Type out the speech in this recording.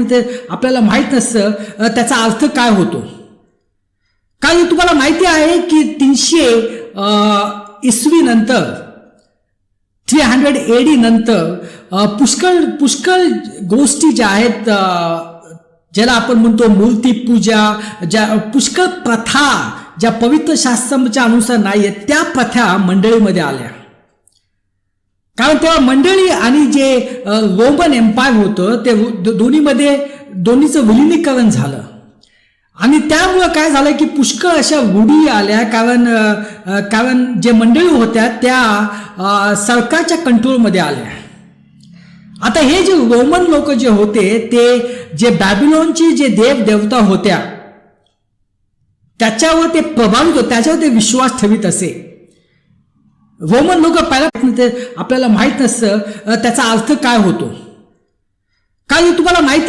ते आपल्याला माहीत नसतं त्याचा अर्थ काय होतो. कारण तुम्हाला माहिती आहे की 300 इसवी नंतर 300 AD नंतर पुष्कळ गोष्टी ज्या आहेत ज्याला आपण म्हणतो मूर्तीपूजा, ज्या पुष्कळ प्रथा ज्या पवित्र शास्त्राच्या अनुसार नाही आहेत त्या प्रथा मंडळीमध्ये आल्या. कारण तेव्हा मंडळी आणि जे रोमन एम्पायर होतं ते दोन्हीचं विलिनीकरण झालं आणि त्यामुळं काय झालं की पुष्कळ अशा रूढी आल्या. कारण जे मंडळी होत्या त्या सरकारच्या कंट्रोलमध्ये आल्या. आता हे जे रोमन लोक जे होते ते जे बॅबिलॉनची जे देव देवता होत्या त्याच्यावर ते प्रभावित होते, त्याच्यावर ते विश्वास ठेवित असे. रोमन लोक पहिला आपल्याला माहीत नसतं त्याचा अर्थ काय होतो. कारण तुम्हाला माहिती